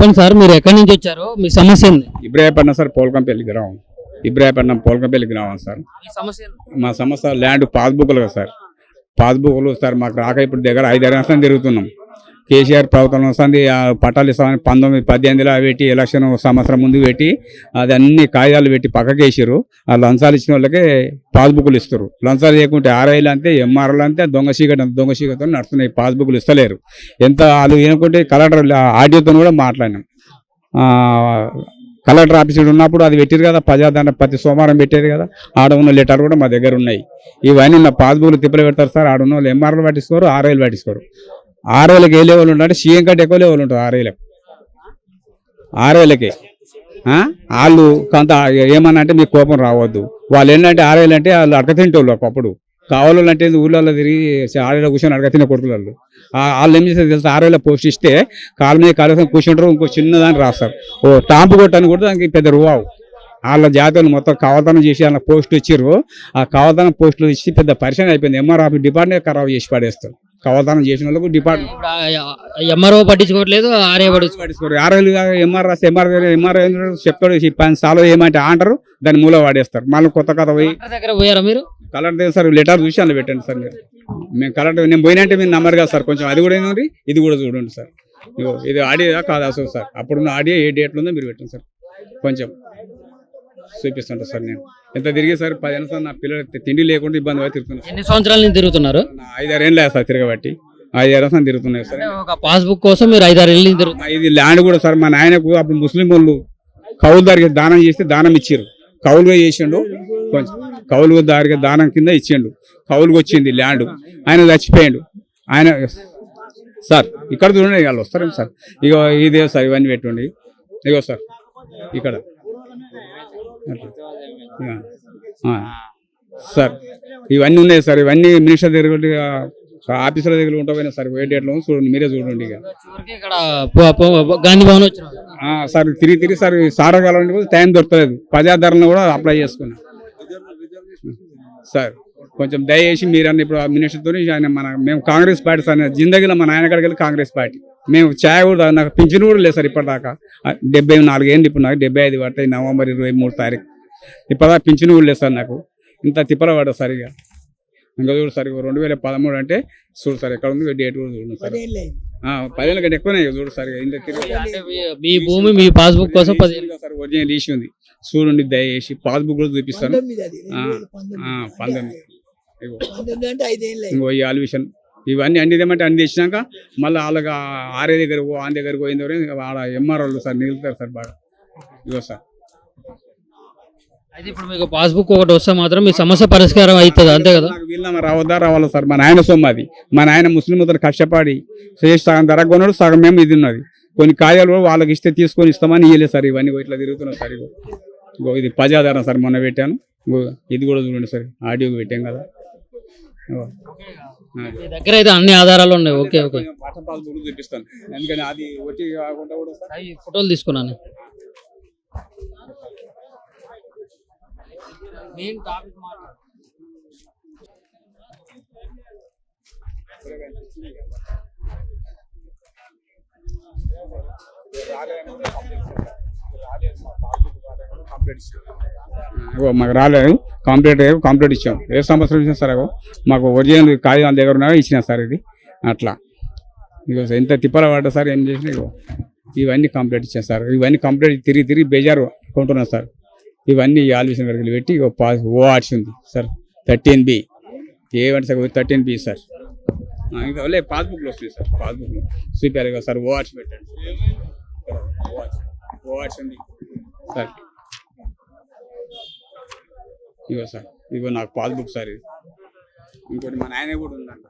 చెప్పండి సార్, మీరు ఎక్కడి నుంచి వచ్చారు, మీ సమస్య ఏంది? ఇబ్రాహీపట్నం సార్, పోల్కంపల్లి గ్రామం. ఇబ్రాహీపట్నం పోల్కంపల్లి గ్రామం సార్. మీ సమస్య ఏంది? మా సమస్య ల్యాండ్ పాస్బుక్లు సార్. పాస్బుక్లు సార్ మాకు రాక ఇప్పుడు దగ్గర 5 సంవత్సరం తిరుగుతున్నాం. కేసీఆర్ ప్రభుత్వం వస్తుంది, పట్టాలు ఇస్తామని 1918లో పెట్టి ఎలక్షన్ సంవత్సరం ముందు పెట్టి అది అన్ని కాగితాలు పెట్టి పక్కకి వేసారు. ఆ లంచాలు ఇచ్చిన వాళ్ళకే పాస్బుక్లు ఇస్తారు. లంచాలు చేయకుంటే ఆర్ఐలు అంతే, ఎంఆర్ఐలు అంతే, దొంగ చీకటితో నడుస్తున్నాయి. పాస్బుక్లు ఇస్తలేరు. ఎంత వాళ్ళు ఏనుకుంటే కలెక్టర్ ఆడియోతో కూడా మాట్లాడినాం. కలెక్టర్ ఆఫీస్ ఉన్నప్పుడు అది పెట్టారు కదా, ప్రజాదండ ప్రతి సోమవారం పెట్టేది కదా, ఆడ ఉన్న లెటర్ కూడా మా దగ్గర ఉన్నాయి. ఇవన్నీ నా పాస్బుక్లు తిప్పలు పెడతారు సార్. ఆడ ఉన్న వాళ్ళు ఎంఆర్ఐలు పట్టించుకోరు, ఆర్ఐలు పట్టించుకోరు. ఆర్ఐలకు ఏ లెవెల్ ఉంటారంటే సీఎం కంటే ఎక్కువ లెవెల్ ఉంటుంది ఆర్ఐలకి. వాళ్ళు కొంత ఏమన్నా అంటే మీకు కోపం రావద్దు. వాళ్ళు ఏంటంటే ఆర్ఐలు అంటే వాళ్ళు అడగతింటోళ్ళు ఒకప్పుడు. కావాలంటే ఊళ్ళో తిరిగి ఆర్ఐలో కూర్చొని అడగతిన కొడుకులు. వాళ్ళు ఏం చేస్తారు తెలుసు, ఆర్ఐలో పోస్ట్ ఇస్తే కాలు మీద కాలు కూర్చుంటారు, ఇంకో చిన్నదాన్ని రాస్తారు. ఓ టాంపు కొట్టని కూడా దానికి పెద్ద రువావు. వాళ్ళ జాతీయులు మొత్తం కవతనం చేసి వాళ్ళ పోస్టులు ఇచ్చారు. ఆ కవతనం పోస్టులు ఇచ్చి పెద్ద పరిచయం అయిపోయింది. ఎంఆర్ఆఫ్ డిపార్ట్మెంట్ ఖరాబ్ చేసి పడేస్తారు. కవతనం చేసిన వాళ్ళకు డిపార్ట్మెంట్ ఎంఆర్ఓ పట్టించుకోవట్లేదు, ఆర్ఏ పట్టించుకోవట్లేదు. ఆర్ఐలు ఎంఆర్ రాస్తే ఎంఆర్ఐ చెప్తాడు 10 సార్లు ఏమంటే అంటారు, దాన్ని మూల వాడేస్తారు. మళ్ళీ కొత్త కథ పోయి దగ్గర పోయారా మీరు? కలెక్టర్ సార్ లెటర్ చూసి అందులో పెట్టండి సార్. మీరు మేము కలెక్టర్ నేను పోయినంటే మీరు నమ్మరు కదా సార్. కొంచెం అది కూడా ఏంటంటే ఇది కూడా చూడండి సార్. ఇది ఆడియో కాదు అసలు సార్. అప్పుడున్న ఆడియో ఏ డేట్లో ఉందో మీరు పెట్టండి సార్. కొంచెం చూపిస్తుంటా సార్. నేను ఎంత తిరిగి సార్ 10 ఏళ్ళ సార్. నా పిల్లలు తిండి లేకుండా ఇబ్బంది పడి తిరుగుతున్నాను. ఎన్ని సంవత్సరాల నుంచి తిరుగుతున్నారు? 5-6 ఏళ్ళు సార్ తిరగబట్టి. 5-6 సంవత్సరాలు తిరుగుతున్నాయి సార్. ఒక పాస్బుక్ కోసం మీరు 5-6 ఏళ్ళ నుంచి తిరుగుతున్నారు. ఇది ల్యాండ్ కూడా సార్ మా నాయనకు అప్పుడు ముస్లిం వాళ్ళు కౌలు దారికి దానం చేస్తే దానం ఇచ్చారు. కౌలుగా చేసిండు. కొంచెం కౌలు దారికి దానం కింద ఇచ్చిండు. కౌలుగా వచ్చింది ల్యాండ్. ఆయన చచ్చిపోయాడు. ఆయన సార్ ఇక్కడ చూడండి, వాళ్ళు వస్తారేమో సార్. ఇగో ఇదే సార్, ఇవన్నీ పెట్టుండి. ఇగో సార్ ఇక్కడ సార్ ఇవన్నీ ఉన్నాయి సార్. ఇవన్నీ మినిస్టర్ దగ్గర ఆఫీసుల దగ్గర ఉంటాయి సార్. ఏ డేట్లో చూడండి, మీరే చూడండి. ఇక ఇక్కడ గాంధీ భవన్ వచ్చిన సార్ తిరిగి సార్ సారగాలని కూడా టైం దొరకలేదు. ప్రజాదరణ కూడా అప్లై చేసుకున్నాం సార్. కొంచెం దయచేసి మీరన్న ఇప్పుడు ఆ మినిస్టర్తో ఆయన మేము కాంగ్రెస్ పార్టీ సార్. జిందగీలో మా నాయన కాడికి వెళ్ళి కాంగ్రెస్ పార్టీ. మేము ఛాయ్ కూడా నాకు పింఛను కూడా లేదు సార్ ఇప్పటిదాకా. 74 ఏళ్ళు ఇప్పుడు నాకు 75 పడతాయి. నవంబర్ 23 తారీఖు ఇప్పటిదాకా పింఛను కూడా లేదు సార్. నాకు ఇంత తిప్పల పడదు సార్. ఇక ఇంకా చూడు సార్, 2013 అంటే చూడు సార్ ఎక్కడ ఉంది డేట్ కూడా చూడండి సార్. 10 ఏళ్ళ కంటే ఎక్కువనే చూడు సార్. ఇంత మీ భూమి మీ పాస్బుక్ కోసం 10 ఏళ్ళు సార్ ఒరిజినల్ తీసి ఉంది. చూడండి దయచేసి పాస్బుక్ కూడా చూపిస్తాను. 19 ఇంకో ఈ ఆల్విషన్ ఇవన్నీ అన్ని ఏమంటే అన్ని తెచ్చినాక మళ్ళీ వాళ్ళకి ఆర్ఏ దగ్గర ఆన్ దగ్గర పోయిన ఆడ ఎంఆర్ఓలు సార్ నిలుతారు సార్ బాగా. ఇగో సార్ అయితే ఇప్పుడు మీకు పాస్బుక్ ఒకటి వస్తే మాత్రం మీ సమస్య పరిష్కారం అవుతుంది అంతే కదా? వీళ్ళ రావాలా సార్. మా నాయన సొమ్ము అది. మా నాయన ముస్లిం అతను కష్టపడి చేసి సగం ధర కొన్నాడు, సగం మేము ఇది ఉన్నది. కొన్ని కాయాలు వాళ్ళకి ఇస్తే తీసుకొని ఇస్తామని ఇవ్వలేదు సార్. ఇవన్నీ ఇట్లా తిరుగుతున్నాం సార్. ఇగో ఇది ప్రజాదరణ సార్, మొన్న పెట్టాను. ఇది కూడా చూడండి సార్, ఆడియో పెట్టాం కదా. దగ్గర అయితే అన్ని ఆధారాలు ఉన్నాయి. ఓకే ఓకే చూపిస్తాను. ఎందుకని అది వచ్చి కాకుండా కూడా ఫోటోలు తీసుకున్నాను. మెయిన్ టాపిక్ మాకు రాలేదు. కంప్లీట్ ఇచ్చాం. ఏ సంవత్సరం ఇచ్చాం సార్? మాకు ఒరిజినల్ కాగితాల దగ్గర ఉన్నా ఇచ్చిన సార్. ఇది అట్లా ఇగో ఎంత తిప్పల పడ్డా సార్. ఏం చేసినా ఇగో ఇవన్నీ కంప్లీట్ ఇచ్చాను సార్. ఇవన్నీ కంప్లీట్ తిరిగి బేజారు కొంటున్నాను సార్. ఇవన్నీ ఆల్విషన్ గడికి పెట్టి ఇగో ఓఆర్స్ ఉంది సార్. 13B ఏమంటే సార్ 13B సార్. ఇంకా పాస్బుక్లో వస్తుంది సార్. పాస్బుక్లో చూపారు కదా సార్. ఓఆర్స్ పెట్టండి. ఓఆర్స్ ఉంది సార్. ఇగో సార్, ఇగో నాకు పాస్బుక్ సార్. ఇది ఇంకోటి మా నాయన కూడా ఉందంట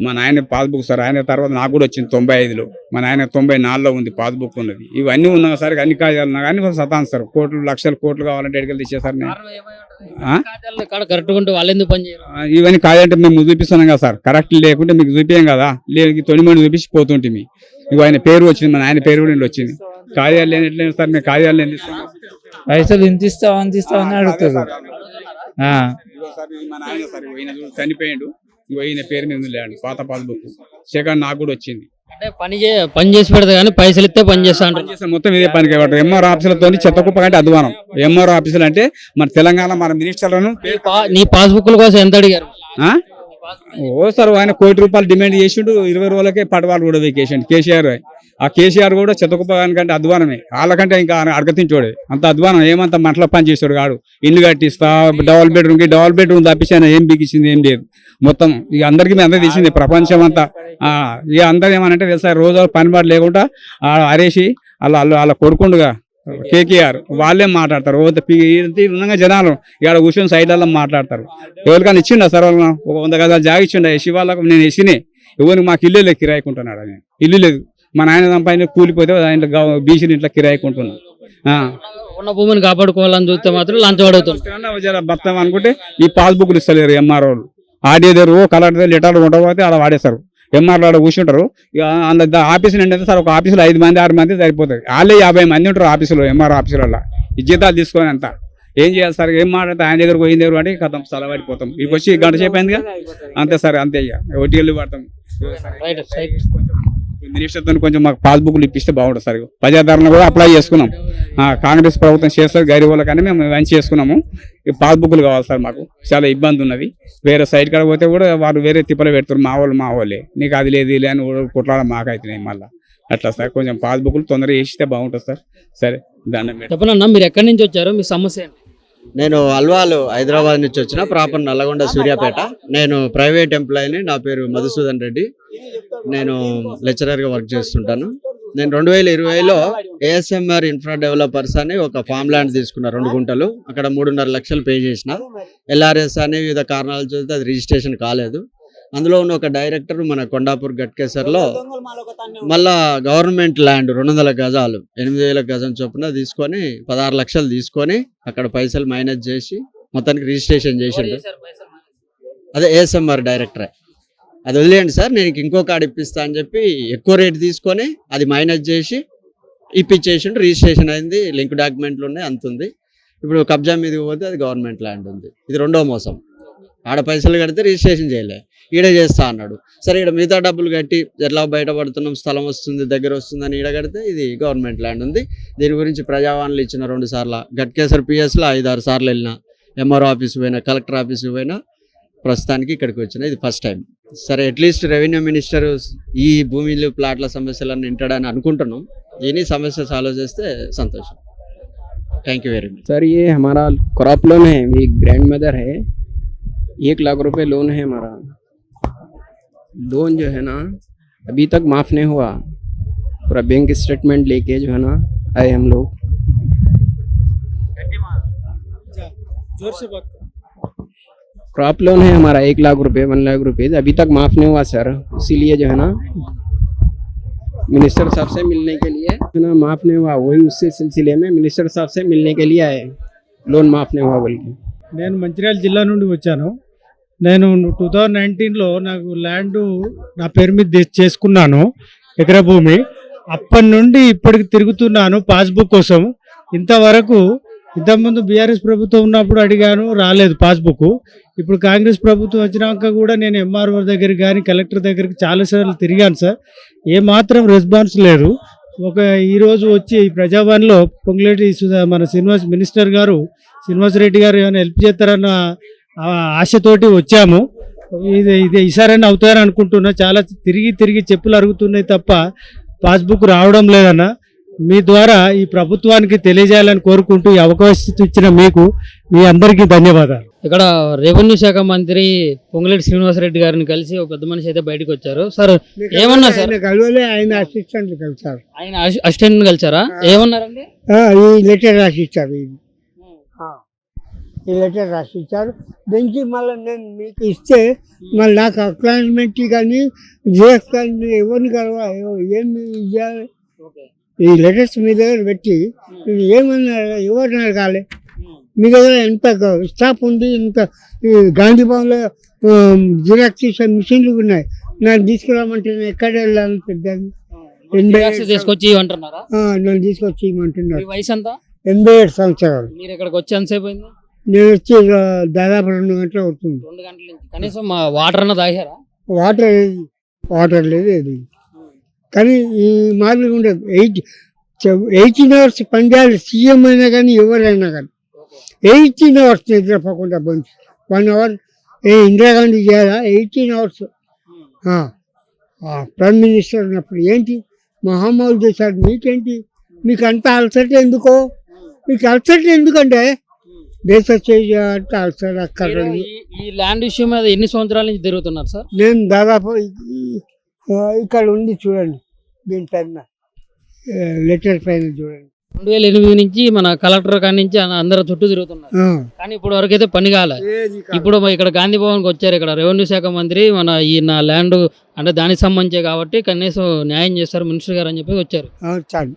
మా నాయన పాస్బుక్ సార్. ఆయన తర్వాత నాకు కూడా వచ్చింది 95లో. మా నాయన 94లో ఉంది పాస్బుక్ ఉన్నది. ఇవన్నీ ఉన్నా సార్. అన్ని కాగితాలు ఉన్నా కానీ సతాన్ సార్. లక్షల కోట్లు కావాలంటే ఎక్కడికి తెచ్చేసారు. కరెక్ట్ ఉంటే వాళ్ళు ఎందుకు పని చేయరు? ఇవన్నీ కాదంటే మేము చూపిస్తున్నాం కదా సార్. కరెక్ట్ లేకుంటే మీకు చూపించాం కదా. లేదు 90 చూపించి పోతుంటే ఇగో ఆయన పేరు వచ్చింది. మా నాయన పేరు కూడా వచ్చింది. కార్యాలు లేనట్లేదు సార్. మేము కార్యాలు లేని పైసలు ఇంత ఇస్తావా అంత ఇస్తావా అని అడుగుతారు. మా నాయన సార్ చనిపోయాడు. ఈయన పేరు మీద ల్యాండ్ పాత పాస్బుక్. సెకండ్ నాకు కూడా వచ్చింది. అంటే పని చేసి పెడతా కానీ పైసలు ఇస్తే పని చేస్తా అంటారు. చేస్తే మొత్తం ఇదే పనికి పడతారు. ఎంఆర్ ఆఫీసులతో చెత్త కుప్ప కంటే అధ్వానం. ఎంఆర్ ఆఫీసులు అంటే మన తెలంగాణ మన మినిస్టర్లను నీ పాస్బుక్ల కోసం ఎంత అడిగారు? ఆ? ఓ సార్ ఆయన ₹1,00,00,000 డిమాండ్ చేసిండు, 20 రోజులకే పడవాళ్ళు కూడా వేకేషన్ కేసీఆర్. ఆ కేసీఆర్ కూడా చెత్తకుప్ప కంటే అధ్వానమే, వాళ్ళకంటే ఇంకా అడగతించోడే అంత అధ్వానం. ఏమంత మంటలో పని చేసాడు కాడు. ఇల్లు కట్టిస్తా డబుల్ బెడ్రూమ్ తప్పించి ఆయన ఏం బిగించింది ఏం లేదు. మొత్తం ఇక అందరికీ మీ అందరూ తెలిసింది ప్రపంచం అంతా. ఇక అందరు ఏమనంటే తెలుసా, రోజు పనిపాటు లేకుండా హరేసి వాళ్ళ కొడుకుండుగా కేకేఆర్ వాళ్ళే మాట్లాడతారు. ఉన్నంగా జనాలు ఇక్కడ కూర్చొని సైడ్లలో మాట్లాడతారు. ఎవరికైనా ఇచ్చిండ సార్ ఒక 100 గజాలు జాగా ఇచ్చిండ శివాలకు. నేను ఇచ్చినే ఎవరికి మాకు ఇల్లు లేదు, కిరాయికుంటున్నాడు. నేను ఇల్లు లేదు, మా నాయన పైన కూలిపోతే ఆయన బీసీని ఇంట్లో కిరాయికుంటున్నాను. ఉన్న భూమిని కాపాడుకోవాలని చూస్తే మాత్రం లంచం అడుగుతుంది. బతాం అనుకుంటే ఈ పాస్బుక్లు ఇస్తలేరు ఎంఆర్ఓలు. ఆడియో దగ్గర కలెక్టర్ లెటర్లు ఉండకపోతే అలా వాడేస్తారు. ఎంఆర్ఓ ఆడ కూర్చుంటారు. ఇక అంత ఆఫీసు నిండి సార్ ఒక ఆఫీసులో 5 మంది 6 మంది సరిపోతుంది. వాళ్ళే 50 మంది ఉంటారు ఆఫీసులో, ఎంఆర్ఓ ఆఫీసులలో. ఈ జీతాలు తీసుకొని అంత ఏం చేయాలి సార్? ఏం మాట్లాడితే ఆయన దగ్గర పోయిన దగ్గర అంటే కథం స్థలపడిపోతాం. ఇక వచ్చి గంట సేపు అయిందిగా, అంతే సార్, అంతే. ఇక ఒడ్డీలు పడతాం. మినిస్టర్తో కొంచెం మాకు పాస్బుక్లు ఇప్పిస్తే బాగుంటుంది సార్. ప్రజాదరణ కూడా అప్లై చేసుకున్నాం. కాంగ్రెస్ ప్రభుత్వం చేస్తారు గరీబుల కానీ మేము మంచి చేసుకున్నాము. ఈ పాస్బుక్లు కావాలి సార్, మాకు చాలా ఇబ్బంది ఉన్నది. వేరే సైడ్ కాడ పోతే కూడా వారు వేరే తిప్పలు పెడతారు. మా వాళ్ళే నీకు అది లేదు ఇలా అని కొట్లాడ మాకైతున్నాయి మళ్ళీ. అట్లా సార్ కొంచెం పాస్బుక్లు తొందరగా వేసిస్తే బాగుంటుంది సార్. సరే దండం పెట్టి చెప్పనన్నా, మీరు ఎక్కడి నుంచి వచ్చారు? మీ సమస్య ఏంటి? నేను అల్వాలు హైదరాబాద్ నుంచి వచ్చిన, ప్రాపర్ నల్లగొండ సూర్యాపేట. నేను ప్రైవేట్ ఎంప్లాయీని. నా పేరు మధుసూదన్ రెడ్డి. నేను లెక్చరర్గా వర్క్ చేస్తుంటాను. నేను 2020లో ఏఎస్ఎంఆర్ ఇన్ఫ్రా డెవలపర్స్ అని ఒక ఫామ్ ల్యాండ్ తీసుకున్నా, 2 గుంటలు. అక్కడ 3.5 లక్షలు పే చేసిన. ఎల్ఆర్ఎస్ అని వివిధ కారణాలు చూస్తే అది రిజిస్ట్రేషన్ కాలేదు. అందులో ఉన్న ఒక డైరెక్టర్ మన కొండాపూర్ గట్కేసర్లో మళ్ళా గవర్నమెంట్ ల్యాండ్ 200 గజాలు 8,000 గజం చొప్పున తీసుకొని 16 లక్షలు తీసుకొని అక్కడ పైసలు మైనస్ చేసి మొత్తానికి రిజిస్ట్రేషన్ చేసిండు. అదే ఏఎస్ఎంఆర్ డైరెక్టరే. అది వదిలేయండి సార్, నేను ఇంకో కార్డు ఇప్పిస్తా అని చెప్పి ఎక్కువ రేటు తీసుకొని అది మైనస్ చేసి ఇప్పించేసిండు. రిజిస్ట్రేషన్ అయింది, లింక్ డాక్యుమెంట్లు ఉన్నాయి, అంత ఉంది. ఇప్పుడు కబ్జా మీదకి పోతే అది గవర్నమెంట్ ల్యాండ్ ఉంది. ఇది 2వ మోసం. ఆడ పైసలు కడితే రిజిస్ట్రేషన్ చేయలే, ఈడ చేస్తా అన్నాడు. సరే ఈడ మిగతా డబ్బులు కట్టి ఎట్లా బయటపడుతున్నాం, స్థలం వస్తుంది దగ్గర వస్తుందని ఈడ కడితే ఇది గవర్నమెంట్ ల్యాండ్ ఉంది. దీని గురించి ప్రజావాణిలు ఇచ్చిన 2 సార్లు, గట్కేసర్ పిఎస్లో 5-6 సార్లు వెళ్ళిన, ఎంఆర్ఓ ఆఫీస్ పోయినా, కలెక్టర్ ఆఫీస్ పోయినా, ప్రస్తుతానికి ఇక్కడికి వచ్చిన. ఇది ఫస్ట్ టైం. సరే అట్లీస్ట్ రెవెన్యూ మినిస్టర్ ఈ భూమిలు ప్లాట్ల సమస్యలను వింటాడని అనుకుంటున్నాం. దీని సమస్య సాల్వ్ చేస్తే సంతోషం. Thank you very much. Sir ये हमारा क्रॉप लोन है, ये ग्रैंड मदर है, 1 लाख रुपए लोन है हमारा। लोन जो है ना अभी तक माफ नहीं हुआ, पूरा बैंक स्टेटमेंट लेके जो है ना आए हम लोग। क्रॉप लोन है हमारा 1 लाख रुपए 1 लाख रुपए, अभी तक माफ नहीं हुआ सर। इसीलिए जो है ना मिनिस्टर साहब से मिलने के लिए है ना, माफ नहीं हुआ, वही उससे सिलसिले में मिनिस्टर साहब से मिलने के लिए आए, लोन माफ नहीं हुआ बोल के। నేను మంచిర్యాల జిల్లా నుండి వచ్చాను. నేను 2019లో నాకు ల్యాండ్ నా పేరు మీద చేసుకున్నాను, ఎకరా భూమి. అప్పటి నుండి ఇప్పటికి తిరుగుతున్నాను పాస్బుక్ కోసం. ఇంతకుముందు బీఆర్ఎస్ ప్రభుత్వం ఉన్నప్పుడు అడిగాను, రాలేదు పాస్బుక్. ఇప్పుడు కాంగ్రెస్ ప్రభుత్వం వచ్చినాక కూడా నేను ఎంఆర్ఓ దగ్గరికి కానీ కలెక్టర్ దగ్గరికి చాలాసార్లు తిరిగాను సార్, ఏమాత్రం రెస్పాన్స్ లేదు. ఈరోజు వచ్చి ప్రజావాణిలో పొంగులేటి మన మినిస్టర్ గారు శ్రీనివాసరెడ్డి గారు ఏమైనా హెల్ప్ చేస్తారన్న ఆశతోటి వచ్చాము. ఇది ఈసారైనా అవుతారని అనుకుంటున్నా. చాలా తిరిగి చెప్పులు అరుగుతున్నాయి తప్ప పాస్బుక్ రావడం లేదన్న. మీ ద్వారా ఈ ప్రభుత్వానికి తెలియజేయాలని కోరుకుంటూ ఈ అవకాశం ఇచ్చిన మీకు మీ అందరికీ ధన్యవాదాలు. ఇక్కడ రెవెన్యూ శాఖ మంత్రి పొంగులేటి శ్రీనివాసరెడ్డి గారిని కలిసి ఒక పెద్ద మనిషి అయితే బయటకు వచ్చారు. సార్ ఏమన్నా సార్? ఆయన అసిస్టెంట్ కలిసారు. ఆయన అసిస్టెంట్ కలిసారా? ఏమన్నారండి? ఈ లెటర్ రాసిచ్చారు, ఈ లెటర్ రాసిచ్చారు. బెంచి మళ్ళీ నేను మీకు ఇస్తే మళ్ళీ నాకు అక్నాలజ్మెంట్ కానీ జిఎస్ కానీ ఎవరిని కలవా ఏమి ఇవ్వాలి. ఈ లెటర్స్ మీ దగ్గర పెట్టి ఏమన్నారు, ఎవరిని అడగాలి? మీ దగ్గర ఎంత స్టాఫ్ ఉంది, ఇంత గాంధీ భవన్లో జిరాక్స్ తీసే మిషన్లు ఉన్నాయి, నన్ను తీసుకురామంటే నేను ఎక్కడ వెళ్ళాలి? పెద్దాన్ని తీసుకొచ్చి ఇవ్వమంటున్నారా? నన్ను తీసుకొచ్చి ఇవ్వమంటున్నారు. వయసు ఎంత? 87 సంవత్సరాలు. మీరు ఇక్కడికి వచ్చి ఎంతసేపు అయింది? నేను వచ్చి దాదాపు 2 గంటలు అవుతుంది. 2 గంటల నుంచి. కనీసం వాటర్ అన్న తాగారా? వాటర్ లేదు ఏది. కానీ ఈ మార్లు ఉండదు 18 అవర్స్ పనిచేయాలి, సీఎం అయినా కానీ ఎవరైనా కానీ 18 అవర్స్ నిద్రపోకుండా బంద్ 1 అవర్ ఇందిరాగాంధీ చేయాలా 18 అవర్స్ ప్రైమ్ మినిస్టర్ ఉన్నప్పుడు ఏంటి మహామాలు చేశాడు. మీకేంటి, మీకు అంత అలసట ఎందుకో, మీకు అలసట ఎందుకంటే దేశ అంటే అలసట అక్కడ. ఈ ల్యాండ్ ఇష్యూ మీద ఎన్ని సంవత్సరాల నుంచి తిరుగుతున్నారు సార్? నేను దాదాపు ఇక్కడ ఉంది చూడండి, దీనిపైన లెటర్ పైన చూడండి. 2008 నుంచి మన కలెక్టర్ కాడి నుంచి అందరూ చుట్టూ తిరుగుతున్నారు, కానీ ఇప్పుడు వరకు అయితే పని కాలే. ఇప్పుడు ఇక్కడ గాంధీ భవన్కి వచ్చారు, ఇక్కడ రెవెన్యూ శాఖ మంత్రి మన ఈ నా ల్యాండ్ అంటే దానికి సంబంధించే కాబట్టి కనీసం న్యాయం చేస్తారు మినిస్టర్ గారు అని చెప్పి వచ్చారు. చాలు